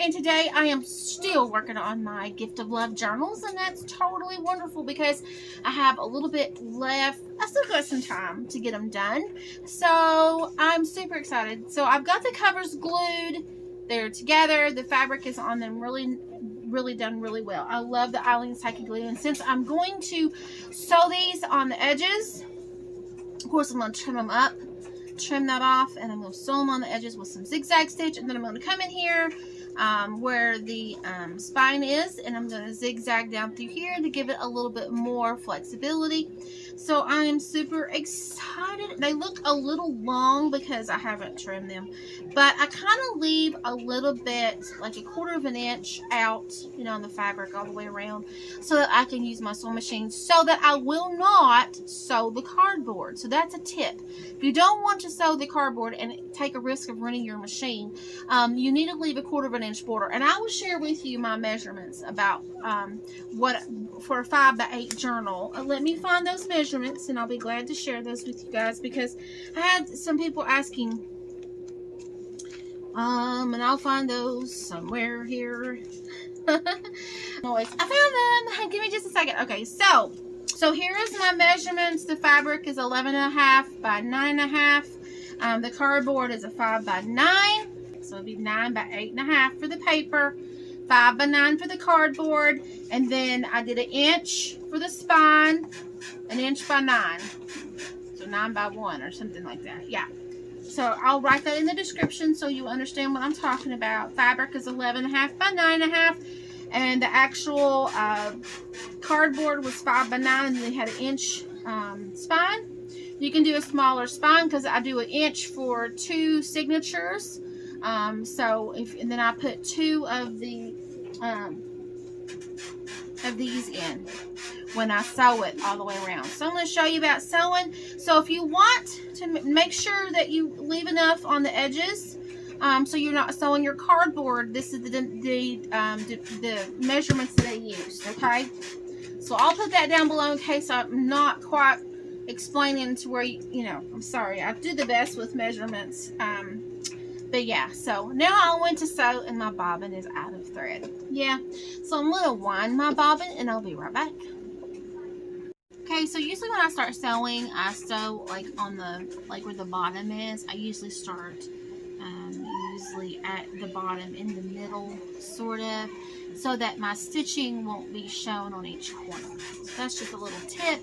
and today I am still working on my gift of love journals, and that's totally wonderful because I have a little bit left. I still got some time to get them done, so I'm super excited. So I've got the covers glued. They're together. The fabric is on them really done really well. I love the Eileen Psychic glue, and since I'm going to sew these on the edges, of course I'm going to trim them up, trim that off, and I'm going to sew them on the edges with some zigzag stitch, and then I'm going to come in here where the spine is, and I'm going to zigzag down through here to give it a little bit more flexibility. So I am super excited. They look a little long because I haven't trimmed them, but I kind of leave a little bit, like a 1/4 of an inch out, you know, on the fabric all the way around, so that I can use my sewing machine, so that I will not sew the cardboard. So that's a tip. If you don't want to sew the cardboard and take a risk of running your machine, you need to leave a 1/4 of an inch border. And I will share with you my measurements about what for a 5x8 journal. Let me find those measurements, and I'll be glad to share those with you guys, because I had some people asking, and I'll find those somewhere here. Noise. I found them. Give me just a second. Okay, so here is my measurements. The fabric is 11.5 by 9.5. The cardboard is a 5 by 9, so it'd be 9 by 8.5 for the paper, 5 by 9 for the cardboard, and then I did 1 inch for the spine, 1 inch by 9, so 9 by 1 or something like that. Yeah. So I'll write that in the description so you understand what I'm talking about. Fabric is 11.5 by 9.5, and the actual cardboard was 5 by 9, and then they had 1 inch spine. You can do a smaller spine because I do 1 inch for 2 signatures. And then I put 2 of the of these in when I sew it all the way around. So I'm going to show you about sewing. So if you want to make sure that you leave enough on the edges, so you're not sewing your cardboard, this is the measurements that I used. Okay, so I'll put that down below in case I'm not quite explaining to where you know. I'm sorry, I do the best with measurements. But yeah, so now I went to sew, and my bobbin is out of thread. Yeah, so I'm going to wind my bobbin, and I'll be right back. Okay, so usually when I start sewing, I sew like on the, like where the bottom is. I usually start usually at the bottom in the middle, sort of, so that my stitching won't be shown on each corner. So that's just a little tip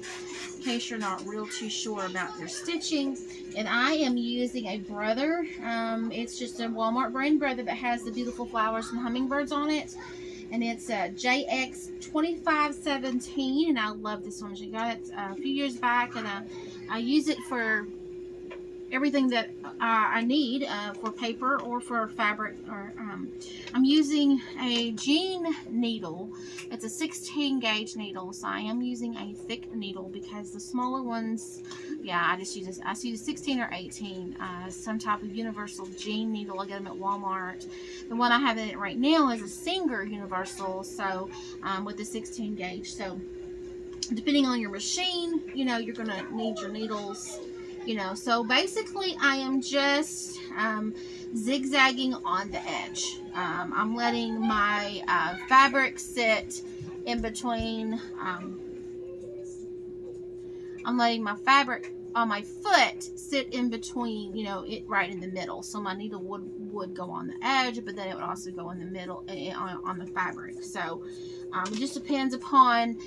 in case you're not real too sure about your stitching. And I am using a Brother. It's just a Walmart brand Brother that has the beautiful flowers and hummingbirds on it. And it's a JX2517, and I love this one. I got it a few years back, and I use it for everything that I need for paper or for fabric. Or I'm using a jean needle. It's a 16 gauge needle, so I am using a thick needle because the smaller ones, yeah, I just use this. I use 16 or 18, some type of universal jean needle. I get them at Walmart. The one I have in it right now is a Singer universal, so with the 16 gauge. So depending on your machine, you know, you're gonna need your needles. You know, so basically I am just zigzagging on the edge. I'm letting my fabric sit in between. I'm letting my fabric on my foot sit in between, you know, it right in the middle. So my needle would go on the edge, but then it would also go in the middle on the fabric. So it just depends upon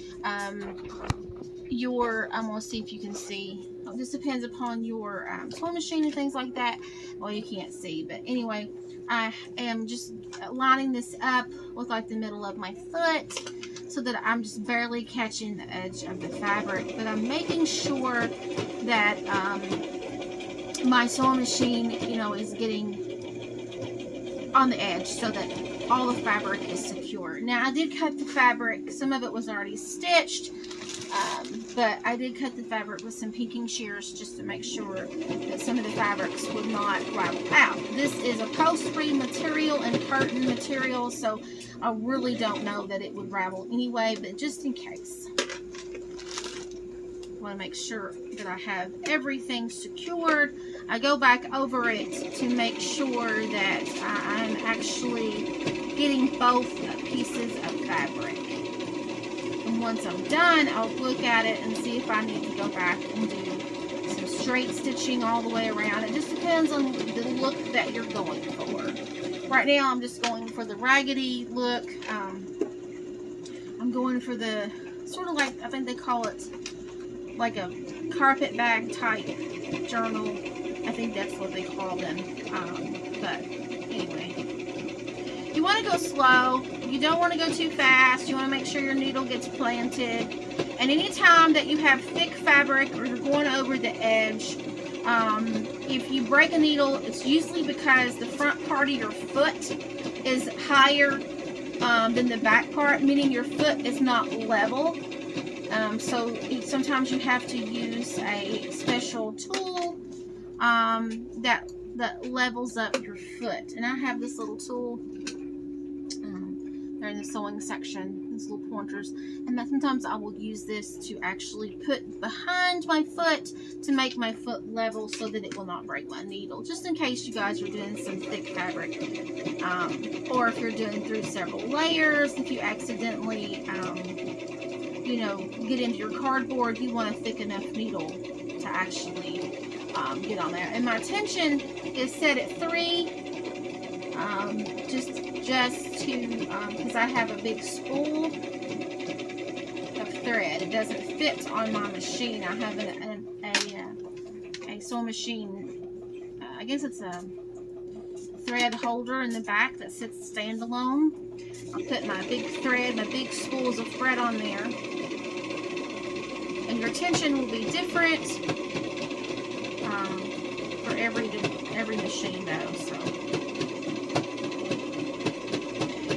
your, I'm going to see if you can see. It just depends upon your sewing machine and things like that. Well, you can't see, but anyway, I am just lining this up with like the middle of my foot so that I'm just barely catching the edge of the fabric, but I'm making sure that my sewing machine, you know, is getting on the edge so that all the fabric is secure. Now, I did cut the fabric. Some of it was already stitched. But I did cut the fabric with some pinking shears just to make sure that some of the fabrics would not ravel out. This is upholstery material and curtain material, so I really don't know that it would ravel anyway, but just in case. I want to make sure that I have everything secured. I go back over it to make sure that I'm actually getting both pieces of fabric. And once I'm done, I'll look at it and see if I need to go back and do some straight stitching all the way around. It just depends on the look that you're going for. Right now, I'm just going for the raggedy look. I'm going for the sort of like, I think they call it like a carpet bag type journal. I think that's what they call them. But anyway, you want to go slow. You don't want to go too fast. You want to make sure your needle gets planted. And anytime that you have thick fabric or you're going over the edge, if you break a needle, it's usually because the front part of your foot is higher than the back part, meaning your foot is not level. So sometimes you have to use a special tool that levels up your foot. And I have this little tool. They're in the sewing section, these little pointers, and sometimes I will use this to actually put behind my foot to make my foot level so that it will not break my needle, just in case you guys are doing some thick fabric, or if you're doing through several layers. If you accidentally you know, get into your cardboard, you want a thick enough needle to actually get on there. And my tension is set at 3. Just to, because I have a big spool of thread. It doesn't fit on my machine. I have a sewing machine, I guess it's a thread holder in the back that sits standalone. I'll put my big thread, my big spools of thread on there. And your tension will be different for every machine though, so.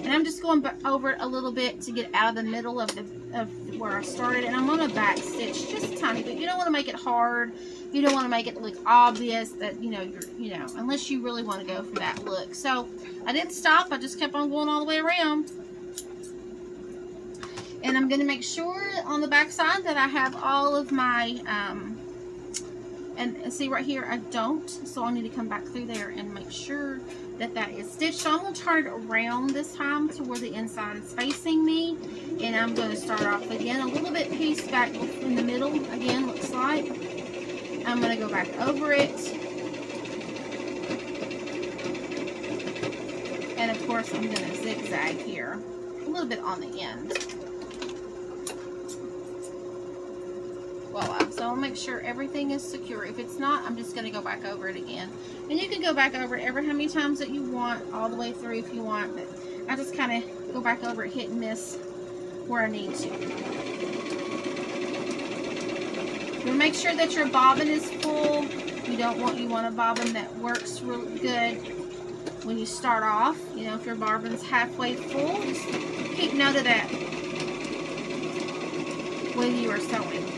And I'm just going over it a little bit to get out of the middle of where I started, and I'm going to back stitch just a tiny bit. You don't want to make it hard. You don't want to make it look obvious that you're unless you really want to go for that look. So I didn't stop. I just kept on going all the way around. And I'm going to make sure on the back side that I have all of my and see right here I don't, so I need to come back through there and make sure that that is stitched. So I'm going to turn it around this time to where the inside is facing me, and I'm going to start off again a little bit pieced back in the middle again, looks like. I'm going to go back over it, and of course I'm going to zigzag here a little bit on the end. Voila. So I'll make sure everything is secure. If it's not, I'm just going to go back over it again. And you can go back over it every how many times that you want, all the way through if you want. But I just kind of go back over it, hit and miss where I need to. You'll make sure that your bobbin is full. You want a bobbin that works really good when you start off. You know, if your bobbin's halfway full, just keep note of that when you are sewing.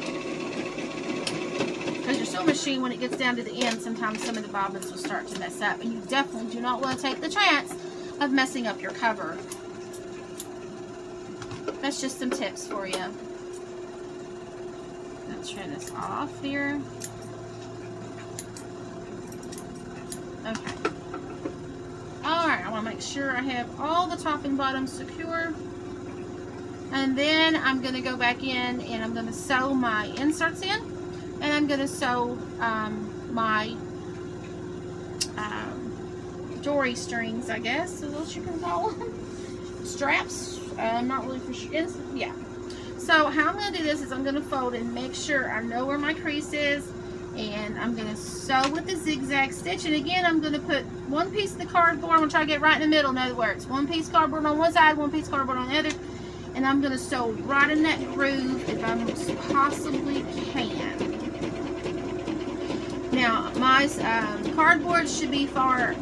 Because your sewing machine, when it gets down to the end, sometimes some of the bobbins will start to mess up. And you definitely do not want to take the chance of messing up your cover. That's just some tips for you. Let's trim this off here. Okay. Alright, I want to make sure I have all the top and bottom secure. And then I'm going to go back in and I'm going to sew my inserts in. And I'm going to sew my dory strings, I guess, is what you can call them. Straps. I'm not really for sure. Yeah. So how I'm going to do this is I'm going to fold and make sure I know where my crease is. And I'm going to sew with the zigzag stitch. And again, I'm going to put one piece of the cardboard. I'm going to try to get right in the middle, in other words. One piece cardboard on one side, one piece cardboard on the other. And I'm going to sew right in that groove if I possibly can. Now, my cardboard should be far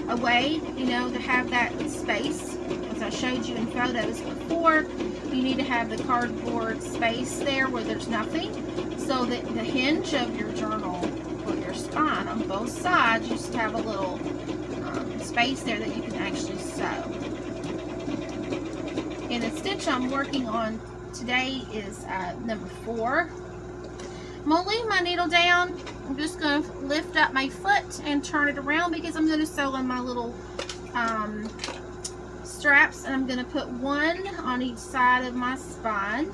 away, you know, to have that space. As I showed you in photos before, you need to have the cardboard space there where there's nothing, so that the hinge of your journal or your spine on both sides, you just have a little space there that you can actually sew. And the stitch I'm working on today is number 4. I'm going to leave my needle down. I'm just going to lift up my foot and turn it around because I'm going to sew in my little straps, and I'm going to put one on each side of my spine.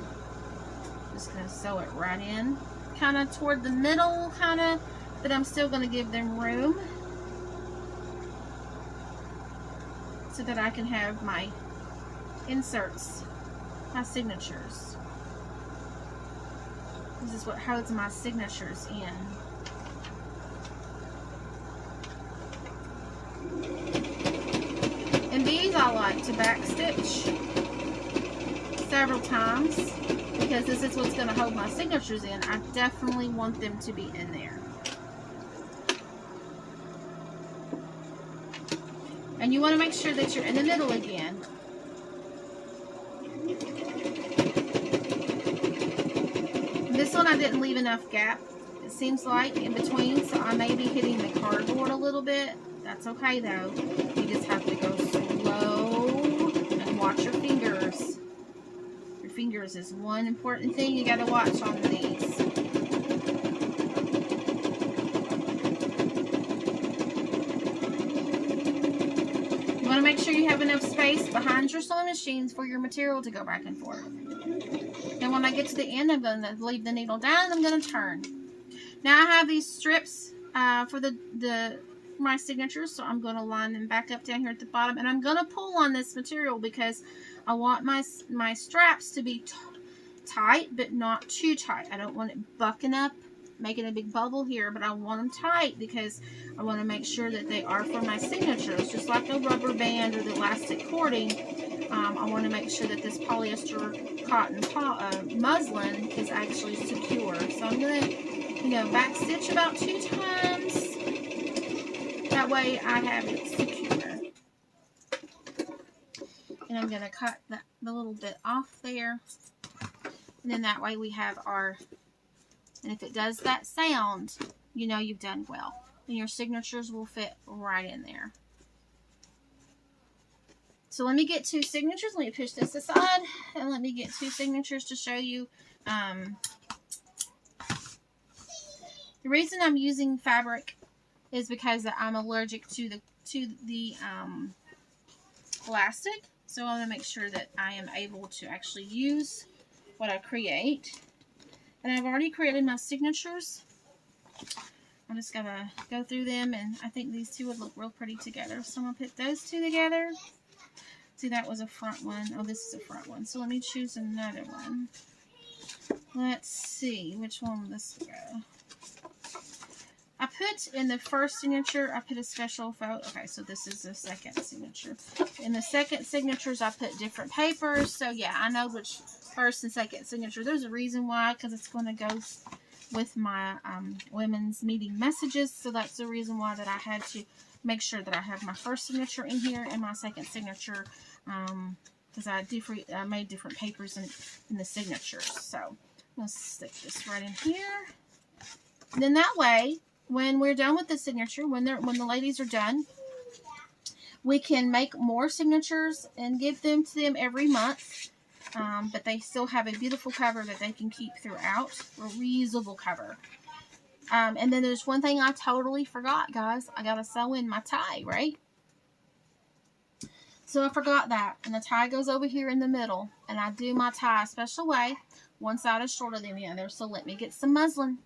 Just going to sew it right in, kind of toward the middle, kind of, but I'm still going to give them room so that I can have my inserts, my signatures. This is what holds my signatures in. And these I like to back stitch several times because this is what's going to hold my signatures in. I definitely want them to be in there. And you want to make sure that you're in the middle again. This one I didn't leave enough gap, it seems like, in between, so I may be hitting the cardboard a little bit. That's okay though. You just have to go slow and watch your fingers. Your fingers is one important thing you got to watch on these. You want to make sure you have enough space behind your sewing machines for your material to go back and forth. And when I get to the end, I'm going to leave the needle down and I'm going to turn. Now I have these strips for my signatures, so I'm going to line them back up down here at the bottom, and I'm going to pull on this material because I want my straps to be tight, but not too tight. I don't want it bucking up, making a big bubble here, but I want them tight because I want to make sure that they are for my signatures, just like the rubber band or the elastic cording. I want to make sure that this polyester cotton muslin is actually secure. So I'm going to, back stitch about 2 times. That way I have it secure. And I'm going to cut the little bit off there. And then that way we have our, and if it does that sound, you know you've done well. And your signatures will fit right in there. So let me get 2 signatures. Let me push this aside and let me get 2 signatures to show you. The reason I'm using fabric is because I'm allergic to the elastic. So I want to make sure that I am able to actually use what I create. And I've already created my signatures. I'm just going to go through them, and I think these two would look real pretty together. So I'm going to put those 2 together. See, that was a front one. Oh, this is a front one. So let me choose another one. Let's see which one this will go. I put in the first signature, I put a special photo. Okay, so this is the second signature. In the second signatures, I put different papers. So yeah, I know which first and second signature. There's a reason why, because it's going to go with my women's meeting messages. So that's the reason why that I had to make sure that I have my first signature in here and my second signature, because I made different papers in the signatures. So I'm going to stick this right in here. And then that way, when we're done with the signature, when the ladies are done, we can make more signatures and give them to them every month. But they still have a beautiful cover that they can keep throughout. A reusable cover. And then there's one thing I totally forgot, guys. I got to sew in my tie, right? So I forgot that. And the tie goes over here in the middle. And I do my tie a special way. One side is shorter than the other. So let me get some muslin.